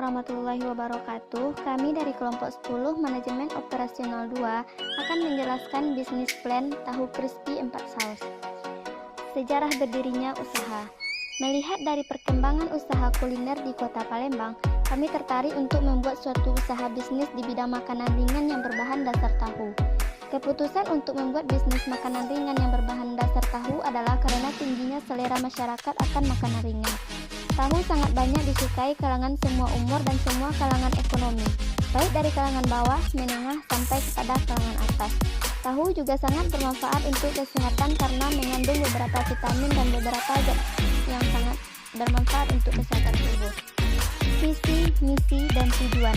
warahmatullahi wabarakatuh. Kami dari kelompok 10 Manajemen Operasional 2 akan menjelaskan bisnis plan tahu crispy 4 saus. Sejarah berdirinya usaha. Melihat dari perkembangan usaha kuliner di Kota Palembang, kami tertarik untuk membuat suatu usaha bisnis di bidang makanan ringan yang berbahan dasar tahu. Keputusan untuk membuat bisnis makanan ringan yang berbahan dasar tahu adalah karena tingginya selera masyarakat akan makanan ringan. Tahu sangat banyak disukai kalangan semua umur dan semua kalangan ekonomi, baik dari kalangan bawah, menengah, sampai kepada kalangan atas. Tahu juga sangat bermanfaat untuk kesehatan karena mengandung beberapa vitamin dan beberapa zat yang sangat bermanfaat untuk kesehatan tubuh. Visi, misi, dan tujuan.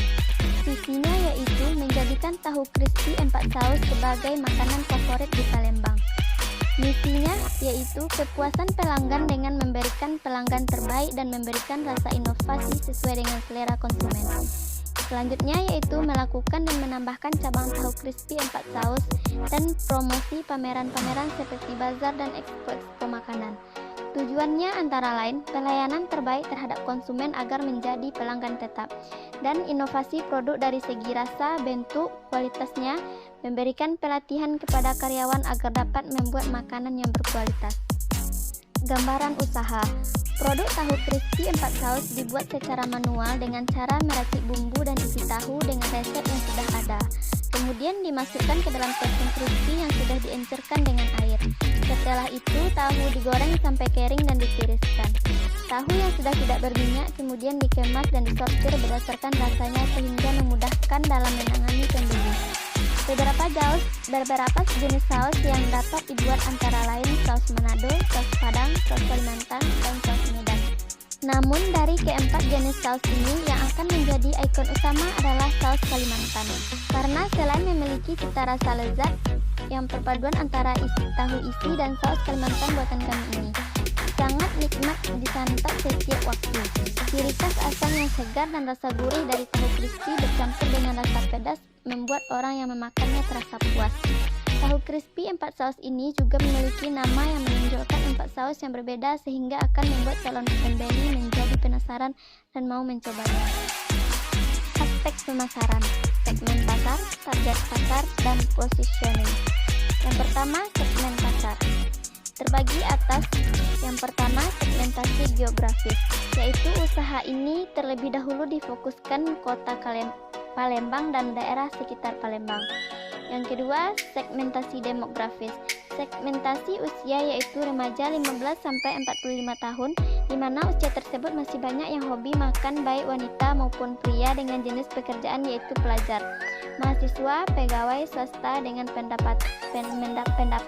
Visinya yaitu menjadikan tahu crispy 4 saus sebagai makanan favorit di Palembang. Misinya yaitu kepuasan pelanggan dengan memberikan pelanggan terbaik dan memberikan rasa inovasi sesuai dengan selera konsumen. Selanjutnya yaitu melakukan dan menambahkan cabang tahu crispy 4 saus dan promosi pameran-pameran seperti bazar dan expo makanan. Tujuannya antara lain pelayanan terbaik terhadap konsumen agar menjadi pelanggan tetap, dan inovasi produk dari segi rasa, bentuk, kualitasnya, memberikan pelatihan kepada karyawan agar dapat membuat makanan yang berkualitas. Gambaran usaha. Produk tahu crispy 4 saus dibuat secara manual dengan cara meracik bumbu dan isi tahu dengan resep yang sudah ada. Kemudian dimasukkan ke dalam tepung crispy yang sudah diencerkan dengan air. Setelah itu, tahu digoreng sampai kering dan ditiriskan. Tahu yang sudah tidak berminyak kemudian dikemas dan disortir berdasarkan rasanya sehingga memudahkan dalam menangani pembeli. Beberapa jenis saus yang dapat dibuat antara lain saus Manado, saus Padang, saus Kalimantan, dan saus Medan. Namun dari keempat jenis saus ini yang akan menjadi ikon utama adalah saus Kalimantan. Karena selain memiliki cita rasa lezat yang perpaduan antara tahu isi dan saus Kalimantan buatan kami ini, sangat nikmat disantap setiap waktu. Ciri khas asam yang segar dan rasa gurih dari tahu crispy bercampur dengan rasa pedas membuat orang yang memakannya terasa puas. Tahu crispy 4 saus ini juga memiliki nama yang menonjolkan 4 saus yang berbeda sehingga akan membuat calon pembeli menjadi penasaran dan mau mencobanya. Aspek pemasaran, segmen pasar, target pasar, dan positioning. Yang pertama, segmen pasar. Terbagi atas, yang pertama segmentasi geografis, yaitu usaha ini terlebih dahulu difokuskan kota Palembang dan daerah sekitar Palembang. Yang kedua, segmentasi demografis. Segmentasi usia yaitu remaja 15 sampai 45 tahun, di mana usia tersebut masih banyak yang hobi makan baik wanita maupun pria dengan jenis pekerjaan yaitu pelajar, mahasiswa, pegawai swasta dengan pendapat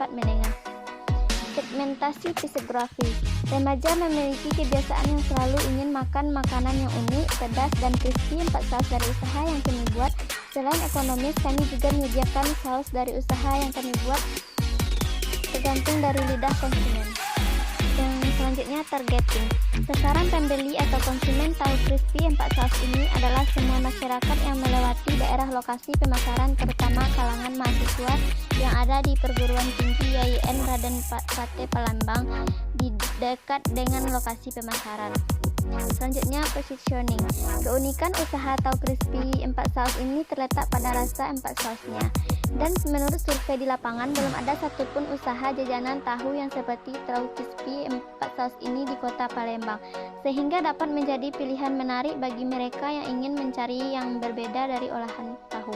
menengah. Segmentasi psikografis. Remaja memiliki kebiasaan yang selalu ingin makan makanan yang unik, pedas, dan crispy 4 saus dari usaha yang kami buat. Selain ekonomis, kami juga menyediakan saus dari usaha yang kami buat tergantung dari lidah konsumen. Yang selanjutnya, targeting. Sasaran pembeli atau konsumen tahu crispy 4 saus ini adalah semua masyarakat yang melewati daerah lokasi pemasaran, terutama kalangan mahasiswa yang ada di perguruan tinggi YIN Raden Patih Palembang di dekat dengan lokasi pemasaran. Selanjutnya, positioning. Keunikan usaha tahu crispy 4 saus ini terletak pada rasa 4 sausnya. Dan menurut survei di lapangan, belum ada satupun usaha jajanan tahu yang seperti tahu crispy 4 saus ini di Kota Palembang, sehingga dapat menjadi pilihan menarik bagi mereka yang ingin mencari yang berbeda dari olahan tahu.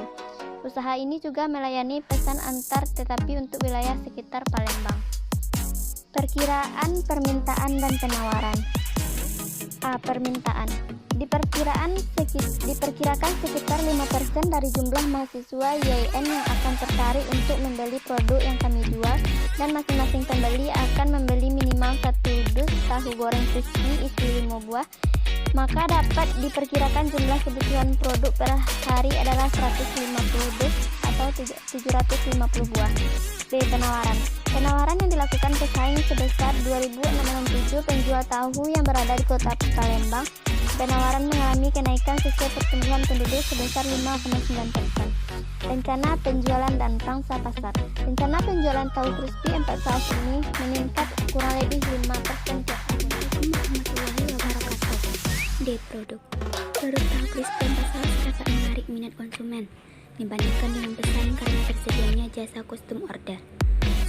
Usaha ini juga melayani pesan antar tetapi untuk wilayah sekitar Palembang. Perkiraan permintaan dan penawaran. A. Permintaan. Diperkirakan sekitar 5% dari jumlah mahasiswa YIN yang akan tertarik untuk membeli produk yang kami jual, dan masing-masing pembeli akan membeli minimal 1 dus tahu goreng crispy isi 5 buah. Maka dapat diperkirakan jumlah kebutuhan produk per hari adalah 150 dus atau 750 buah. B. Penawaran. Penawaran yang dilakukan pesaing sebesar 2.667 penjual tahu yang berada di Kota Palembang. Penawaran mengalami kenaikan sesuai pertumbuhan penduduk sebesar 5,9%. Rencana penjualan dan pangsa pasar. Rencana penjualan tahu crispy 4 saus ini meningkat kurang lebih 5% tiap tahun. Warahmatullahi wabarakatuh. D. Produk tahu crispy 4 saus dapat menarik minat konsumen dibandingkan dengan pesaing karena tersedianya jasa custom order.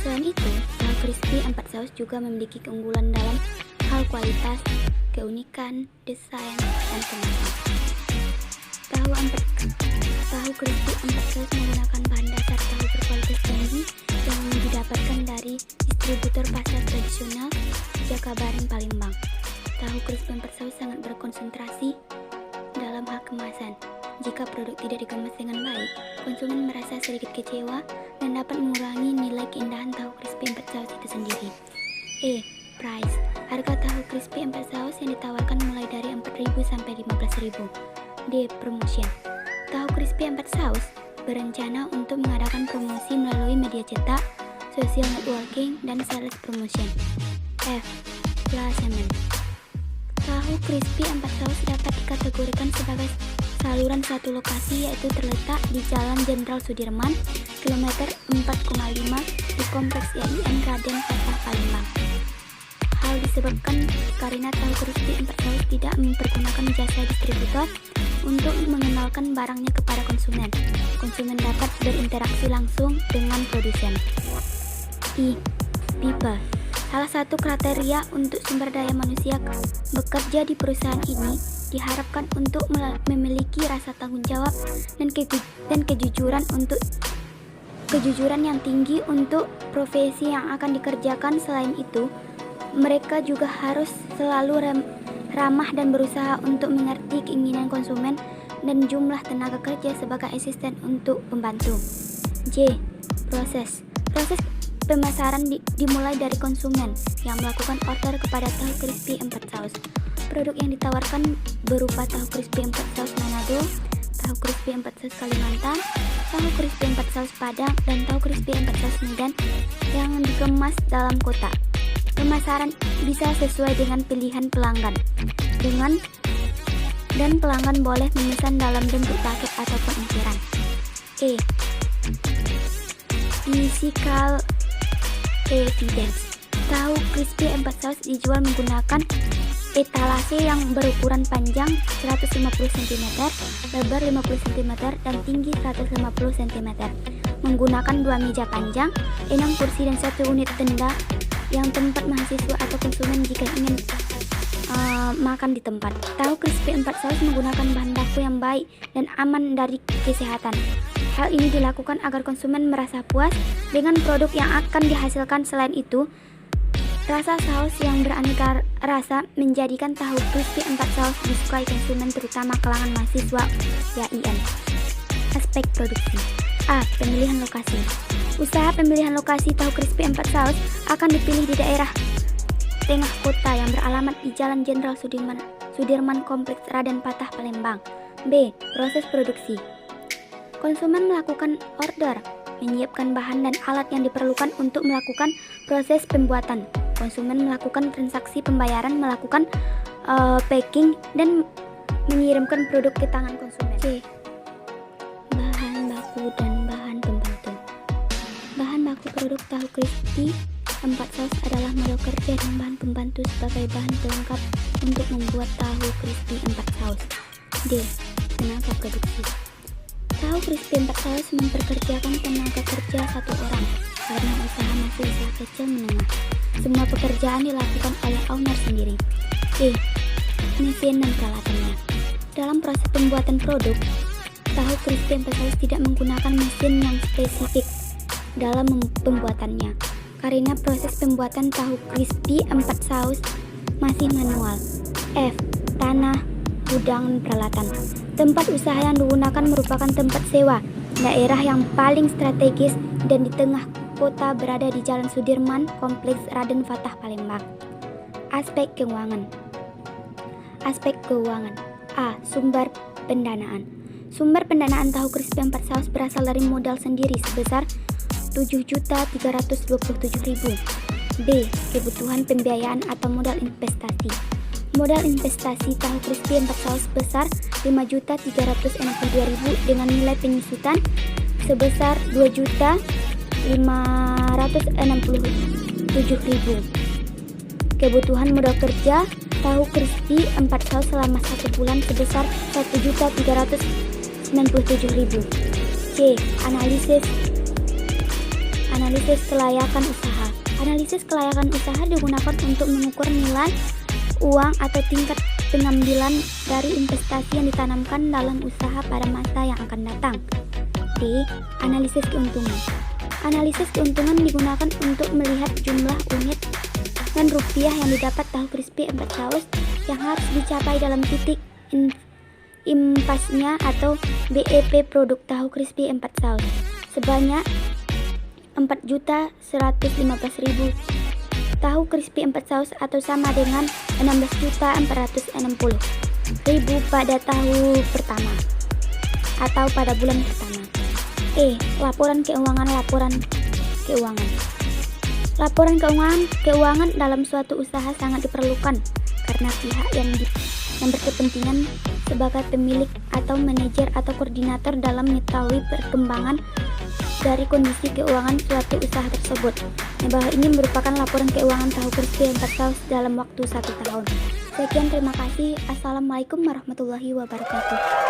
Selain itu, tahu crispy 4 saus juga memiliki keunggulan dalam hal kualitas, keunikan, desain, dan kemasan. Tahu crispy 4 saus menggunakan bahan dasar tahu berkualitas tinggi yang didapatkan dari distributor pasar tradisional Jakabaring, Palembang. Tahu crispy 4 saus sangat berkonsentrasi dalam hal kemasan. Jika produk tidak dikemas dengan baik, konsumen merasa sedikit kecewa dan dapat mengurangi nilai keindahan tahu crispy 4 saus itu sendiri. E. Price. Harga tahu crispy 4 saus yang ditawarkan mulai dari 4.000 sampai 15.000. D. Promotion. Tahu crispy 4 saus berencana untuk mengadakan promosi melalui media cetak, social networking, dan sales promotion. F. Placement. Tahu crispy 4 saus dapat dikategorikan sebagai saluran satu lokasi, yaitu terletak di Jalan Jenderal Sudirman, kilometer 4,5 di Kompleks IAIN Raden Fatah, Palembang. Hal disebabkan karena tahu crispy 4 saus tidak mempergunakan jasa distributor untuk mengenalkan barangnya kepada konsumen. Konsumen dapat berinteraksi langsung dengan produsen. I. People. Salah satu kriteria untuk sumber daya manusia bekerja di perusahaan ini diharapkan untuk memiliki rasa tanggung jawab dan kejujuran yang tinggi untuk profesi yang akan dikerjakan. Selain itu, mereka juga harus selalu ramah dan berusaha untuk mengerti keinginan konsumen dan jumlah tenaga kerja sebagai asisten untuk pembantu. J. Proses pemasaran dimulai dari konsumen yang melakukan order kepada tahu crispy 4 saus. Produk yang ditawarkan berupa tahu crispy 4 saus Manado, tahu crispy 4 saus Kalimantan, tahu crispy 4 saus Padang, dan tahu crispy 4 saus Medan yang dikemas dalam kotak. Pemasaran bisa sesuai dengan pilihan pelanggan. Dan pelanggan boleh memesan dalam bentuk paket ataupun eceran. E. Physical evidence. Tahu crispy 4 saus dijual menggunakan etalase yang berukuran panjang 150 cm, lebar 50 cm, dan tinggi 150 cm. Menggunakan 2 meja panjang, 6 kursi, dan 1 unit tenda yang tempat mahasiswa atau konsumen jika ingin makan di tempat. Tahu crispy 4 saus menggunakan bahan baku yang baik dan aman dari kesehatan. Hal ini dilakukan agar konsumen merasa puas dengan produk yang akan dihasilkan. Selain itu, rasa saus yang beraneka rasa menjadikan tahu crispy 4 saus disukai konsumen, terutama kalangan mahasiswa IAIN. Aspek produksi. A. Pemilihan lokasi. Usaha pemilihan lokasi tahu crispy 4 saus akan dipilih di daerah tengah kota yang beralamat di Jalan Jenderal Sudirman Kompleks Raden Fatah, Palembang. B. Proses produksi. Konsumen melakukan order, menyiapkan bahan dan alat yang diperlukan untuk melakukan proses pembuatan. Konsumen melakukan transaksi pembayaran, melakukan packing, dan mengirimkan produk ke tangan konsumen. C. Bahan baku dan bahan pembantu. Bahan baku produk tahu crispy 4 saus adalah modal kerja dan bahan pembantu sebagai bahan pelengkap untuk membuat tahu crispy 4 saus. D. Tenaga produksi. Tahu crispy 4 saus memperkerjakan tenaga kerja 1 orang karena usaha masih usaha kecil menengah. Semua pekerjaan dilakukan oleh owner sendiri. E. Mesin dan peralatannya. Dalam proses pembuatan produk, tahu crispy 4 saus tidak menggunakan mesin yang spesifik dalam pembuatannya, karena proses pembuatan tahu crispy 4 saus masih manual. F. Tanah, gudang, dan peralatan. Tempat usaha yang digunakan merupakan tempat sewa, daerah yang paling strategis dan di tengah kota berada di Jalan Sudirman, Kompleks Raden Fatah, Palembang. Aspek keuangan. A. Sumber pendanaan. Sumber pendanaan tahu crispy 4 saus berasal dari modal sendiri sebesar 7.327.000. B. Kebutuhan pembiayaan atau modal investasi. Modal investasi tahu crispy 4 saus sebesar 5.362.000 dengan nilai penyusutan sebesar 2.567.000. Kebutuhan modal kerja tahu crispy 4 saus selama 1 bulan sebesar 1.397.000. C. Analisis kelayakan usaha. Analisis kelayakan usaha digunakan untuk mengukur nilai uang atau tingkat pengambilan dari investasi yang ditanamkan dalam usaha pada masa yang akan datang. D. Analisis keuntungan. Analisis keuntungan digunakan untuk melihat jumlah unit dan rupiah yang didapat tahu crispy 4 saus yang harus dicapai dalam titik impasnya atau BEP produk tahu crispy 4 saus sebanyak 4.115.000 tahu crispy 4 saus atau sama dengan 16.460.000 pada tahu pertama atau pada bulan pertama. E. Laporan keuangan. Laporan keuangan dalam suatu usaha sangat diperlukan karena pihak yang berkepentingan sebagai pemilik atau manajer atau koordinator dalam mengetahui perkembangan dari kondisi keuangan suatu usaha tersebut. Yang bawah ini merupakan laporan keuangan tahu crispy 4 saus dalam waktu 1 tahun. Sekian, terima kasih. Assalamualaikum warahmatullahi wabarakatuh.